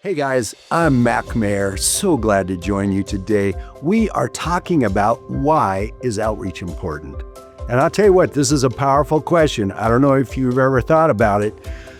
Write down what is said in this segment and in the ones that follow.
Hey guys, I'm Mac Mayer. So glad to join you today. We are talking about why is outreach important? And I'll tell you what, this is a powerful question. I don't know if you've ever thought about it.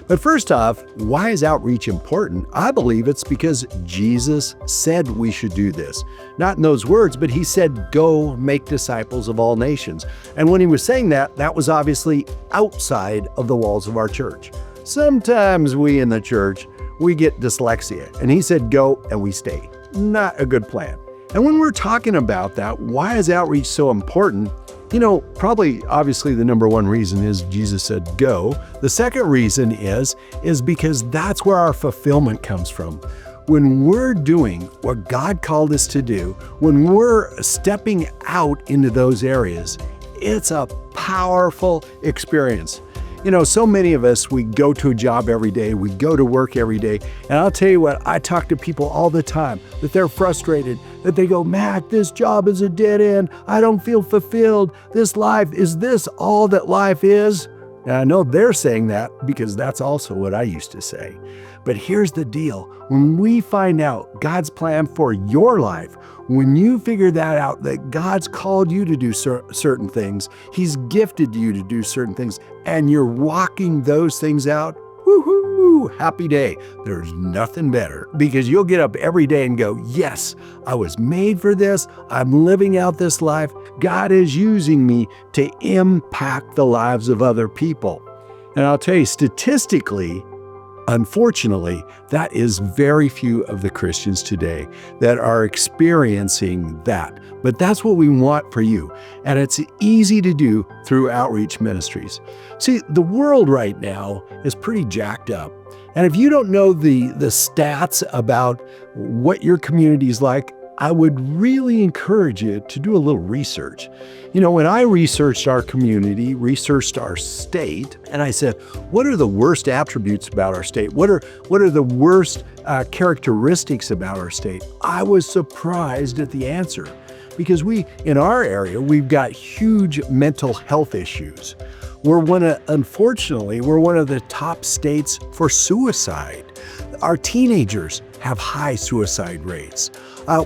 But first off, why is outreach important? I believe it's because Jesus said we should do this. Not in those words, but he said, go make disciples of all nations. And when he was saying that, that was obviously outside of the walls of our church. Sometimes we in the church, we get dyslexia. And he said, go, and we stay. Not a good plan. And when we're talking about that, why is outreach so important? You know, probably obviously the number one reason is Jesus said go. The second reason is because that's where our fulfillment comes from. When we're doing what God called us to do, when we're stepping out into those areas, it's a powerful experience. You know, so many of us, we go to a job every day, we go to work every day, and I'll tell you what, I talk to people all the time that they're frustrated, that they go, Mac, this job is a dead end, I don't feel fulfilled, this life, is this all that life is? And I know they're saying that because that's also what I used to say. But here's the deal, when we find out God's plan for your life, when you figure that out, that God's called you to do certain things, he's gifted you to do certain things, and you're walking those things out, woohoo, happy day. There's nothing better because you'll get up every day and go, yes, I was made for this. I'm living out this life. God is using me to impact the lives of other people. And I'll tell you, statistically, unfortunately, that is very few of the Christians today that are experiencing that. But that's what we want for you. And it's easy to do through outreach ministries. See, the world right now is pretty jacked up. And if you don't know the stats about what your community is like, I would really encourage you to do a little research. You know, when I researched our community, researched our state, and I said, what are the worst attributes about our state? What are the worst characteristics about our state? I was surprised at the answer because in our area, we've got huge mental health issues. Unfortunately, we're one of the top states for suicide. Our teenagers have high suicide rates.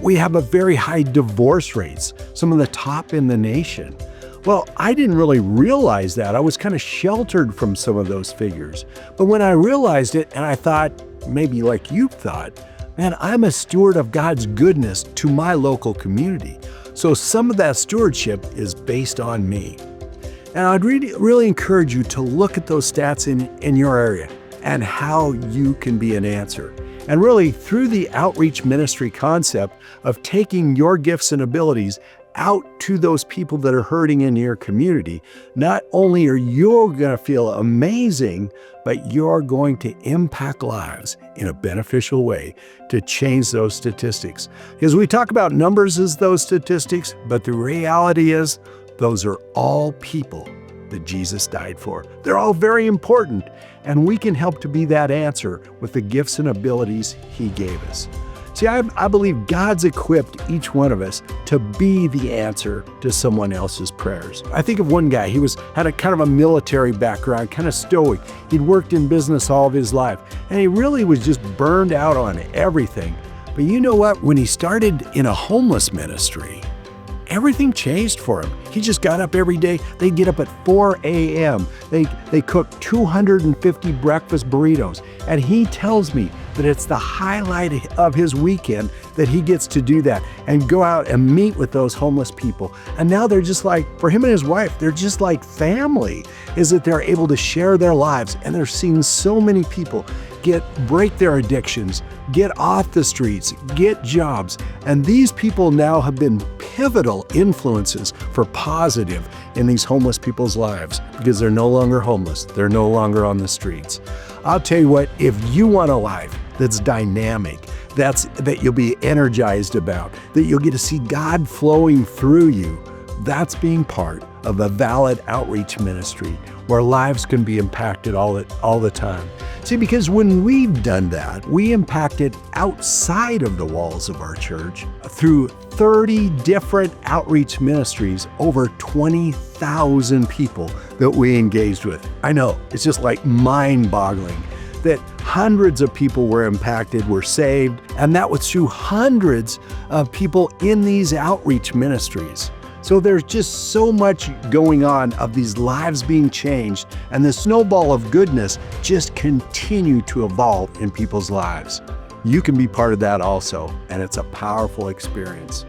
We have a very high divorce rates, some of the top in the nation. Well, I didn't really realize that. I was kind of sheltered from some of those figures. But when I realized it, and I thought, maybe like you thought, man, I'm a steward of God's goodness to my local community. So some of that stewardship is based on me. And I'd really encourage you to look at those stats in your area and how you can be an answer. And really, through the outreach ministry concept of taking your gifts and abilities out to those people that are hurting in your community, not only are you going to feel amazing, but you're going to impact lives in a beneficial way to change those statistics. Because we talk about numbers as those statistics, but the reality is those are all people that Jesus died for. They're all very important, and we can help to be that answer with the gifts and abilities he gave us. See, I believe God's equipped each one of us to be the answer to someone else's prayers. I think of one guy, he had a kind of a military background, kind of stoic. He'd worked in business all of his life, and he really was just burned out on everything. But you know what? When he started in a homeless ministry, everything changed for him. He just got up every day. They'd get up at 4 a.m. They cooked 250 breakfast burritos. And he tells me that it's the highlight of his weekend that he gets to do that and go out and meet with those homeless people. And now they're just like, for him and his wife, they're just like family, is that they're able to share their lives. And they're seeing so many people break their addictions, get off the streets, get jobs. And these people now have been pivotal influences for positive in these homeless people's lives because they're no longer homeless. They're no longer on the streets. I'll tell you what, if you want a life that's dynamic, that you'll be energized about, that you'll get to see God flowing through you, that's being part of a valid outreach ministry where lives can be impacted all the time. See, because when we've done that, we impacted outside of the walls of our church through 30 different outreach ministries, over 20,000 people that we engaged with. I know, it's just like mind-boggling that Hundreds of people were impacted, were saved, and that was through hundreds of people in these outreach ministries. So there's just so much going on of these lives being changed, and the snowball of goodness just continue to evolve in people's lives. You can be part of that also, and it's a powerful experience.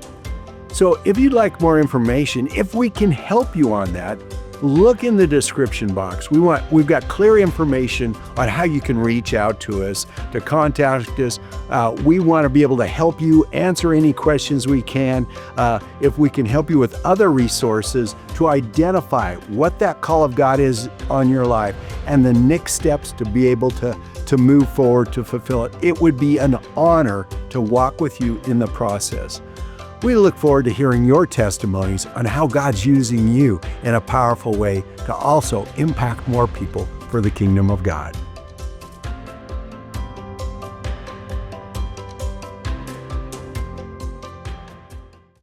So if you'd like more information, if we can help you on that, look in the description box. We've got clear information on how you can reach out to us, to contact us. We want to be able to help you answer any questions we can. If we can help you with other resources to identify what that call of God is on your life and the next steps to be able to move forward to fulfill it, it would be an honor to walk with you in the process. We look forward to hearing your testimonies on how God's using you in a powerful way to also impact more people for the kingdom of God.